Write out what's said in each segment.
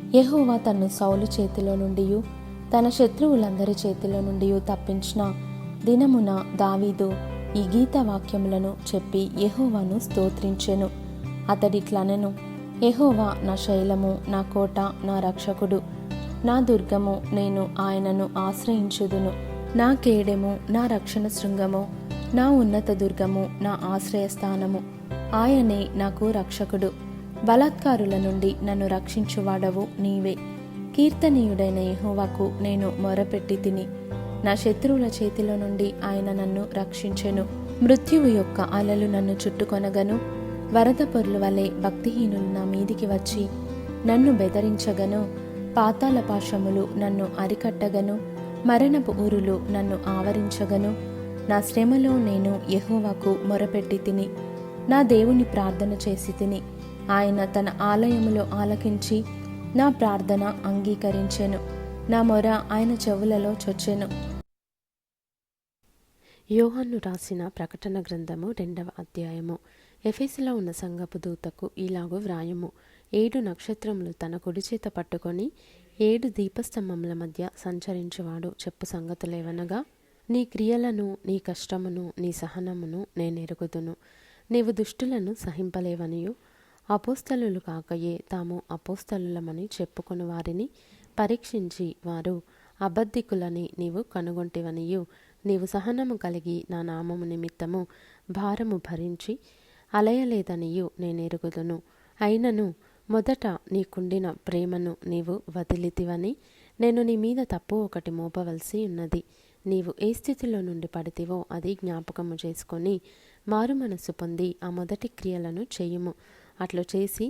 యెహోవా తన్ను సౌలు చేతిలో నుండి తన శత్రువులందరి చేతిలో నుండి తప్పించిన దినమున దావీదు ఈ గీత వాక్యములను చెప్పి యెహోవాను స్తోత్రించెను. అతడిట్లనెను: యెహోవా నా శైలము, నా కోట, నా రక్షకుడు, నా దుర్గము, నేను ఆయనను ఆశ్రయించుదును. నా కేడెము, నా రక్షణ శృంగము, నా ఉన్నత దుర్గము, నా ఆశ్రయస్థానము. ఆయనే నాకు రక్షకుడు. బలాత్కారుల నుండి నన్ను రక్షించువాడవు నీవే. కీర్తనీయుడైన యెహోవాకు నేను మొరపెట్టి తిని, నా శత్రువుల చేతిలో నుండి ఆయన నన్ను రక్షించెను. మృత్యువు యొక్క అలలు నన్ను చుట్టుకొనగను, వరద పొర్లు వలె భక్తిహీనులు నా మీదికి వచ్చి నన్ను బెదరించగను. పాతాళ పాశములు నన్ను అరికట్టగను, మరణపు ఊరులు నన్ను ఆవరించగను. నా శ్రమలో నేను యెహోవాకు మొరపెట్టి తిని, నా దేవుని ప్రార్థన చేసి తిని. ఆయన తన ఆలయములో ఆలకించి నా ప్రార్థన అంగీకరించెను. నా మొర ఆయన చెవులలో చొచ్చెను. యోహాను రాసిన ప్రకటన గ్రంథము 2వ అధ్యాయము. ఎఫెసులో ఉన్న సంఘపు దూతకు ఇలాగూ వ్రాయము: 7 నక్షత్రములు తన కుడి చేత పట్టుకొని 7 దీపస్తంభముల మధ్య సంచరించువాడు చెప్పు సంగతులేవనగా, నీ క్రియలను, నీ కష్టమును, నీ సహనమును నేనెరుగుదును. నీవు దుష్టులను సహింపలేవనియు, అపోస్తలులు కాకయే తాము అపోస్తలులమని చెప్పుకుని వారిని పరీక్షించి వారు అబద్ధికులని నీవు కనుగొంటివనియు, నీవు సహనము కలిగి నా నామము నిమిత్తము భారము భరించి అలయలేదనియు నేనెరుగుదును. అయినను మొదట నీకుండిన ప్రేమను నీవు వదిలితివని నేను నీ మీద తప్పు ఒకటి మోపవలసి ఉన్నది. నీవు ఏ స్థితిలో నుండి పడితివో అది జ్ఞాపకము చేసుకొని మారు మనసు పొంది ఆ మొదటి క్రియలను చేయుము. అట్లు చేసి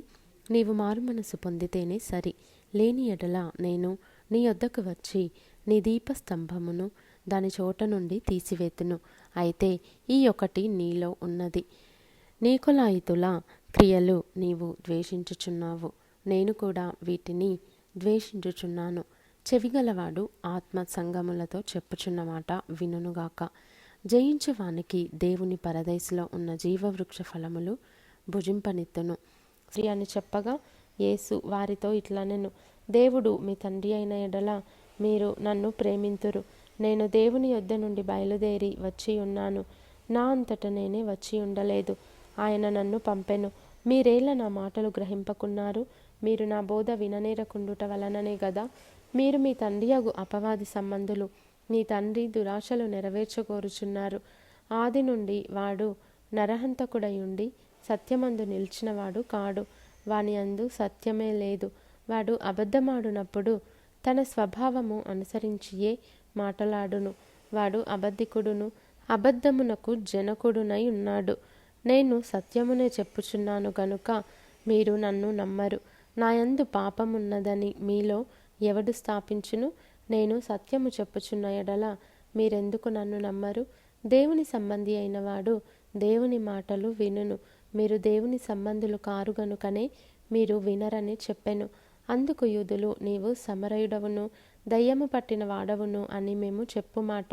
నీవు మారు మనసు పొందితేనే సరి. లేని ఎడల నేను నీ యొద్దకు వచ్చి నీ దీపస్తంభమును దాని చోట నుండి తీసివేతును. అయితే ఈ ఒకటి నీలో ఉన్నది, నీకొలాయితుల క్రియలు నీవు ద్వేషించుచున్నావు. నేను కూడా వీటిని ద్వేషించుచున్నాను. చెవిగలవాడు ఆత్మ సంగములతో చెప్పుచున్నమాట వినుగాక. జయించువానికి దేవుని పరదేశులో ఉన్న జీవవృక్ష ఫలములు భుజింపనిత్తును అని చెప్పగా, యేసు వారితో ఇట్లనెను: దేవుడు మీ తండ్రి అయిన ఎడల మీరు నన్ను ప్రేమింతురు. నేను దేవుని యొద్ద నుండి బయలుదేరి వచ్చి ఉన్నాను. నా అంతట నేనే వచ్చి ఉండలేదు, ఆయన నన్ను పంపెను. మీరేలా నా మాటలు గ్రహింపకున్నారు? మీరు నా బోధ విననేరకుండుట వలననే గదా. మీరు మీ తండ్రి యగు అపవాది సంబంధులు. మీ తండ్రి దురాశలు నెరవేర్చగోరుచున్నారు. ఆది నుండి వాడు నరహంతకుడై ఉండి సత్యమందు నిలిచినవాడు కాడు. వాని అందు సత్యమే లేదు. వాడు అబద్ధమాడునప్పుడు తన స్వభావము అనుసరించియే మాటలాడును. వాడు అబద్ధికుడును, అబద్ధమునకు జనకుడునై ఉన్నాడు. నేను సత్యమునే చెప్పుచున్నాను గనుక మీరు నన్ను నమ్మరు. నా యందు పాపమున్నదని మీలో ఎవడు స్థాపించును? నేను సత్యము చెప్పుచున్న ఎడల మీరెందుకు నన్ను నమ్మరు? దేవుని సంబంధి అయిన వాడు దేవుని మాటలు వినును. మీరు దేవుని సంబంధులు కారు గనుకనే మీరు వినరని చెప్పెను. అందుకు యూదులు, నీవు సమరయుడవును, దయ్యము పట్టిన వాడవును అని మేము చెప్పుమాట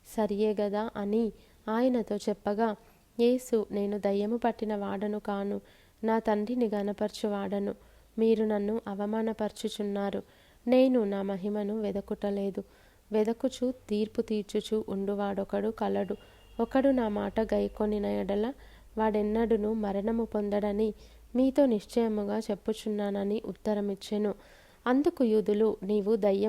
సరియే గదా అని ఆయనతో చెప్పగా, యేసు, నేను దయ్యము పట్టిన వాడను కాను, నా తండ్రిని గనపరచువాడను. మీరు నన్ను అవమానపరచుచున్నారు. నేను నా మహిమను వెదకుటలేదు. వెదకుచు తీర్పు తీర్చుచు ఉండువాడొకడు కలడు. ఒకడు నా మాట గైకొనిన ఎడల వాడెన్నడును మరణము పొందడని మీతో నిశ్చయముగా చెప్పుచున్నానని ఉత్తరమిచ్చెను. అందుకు యూదులు, నీవు దయ్యం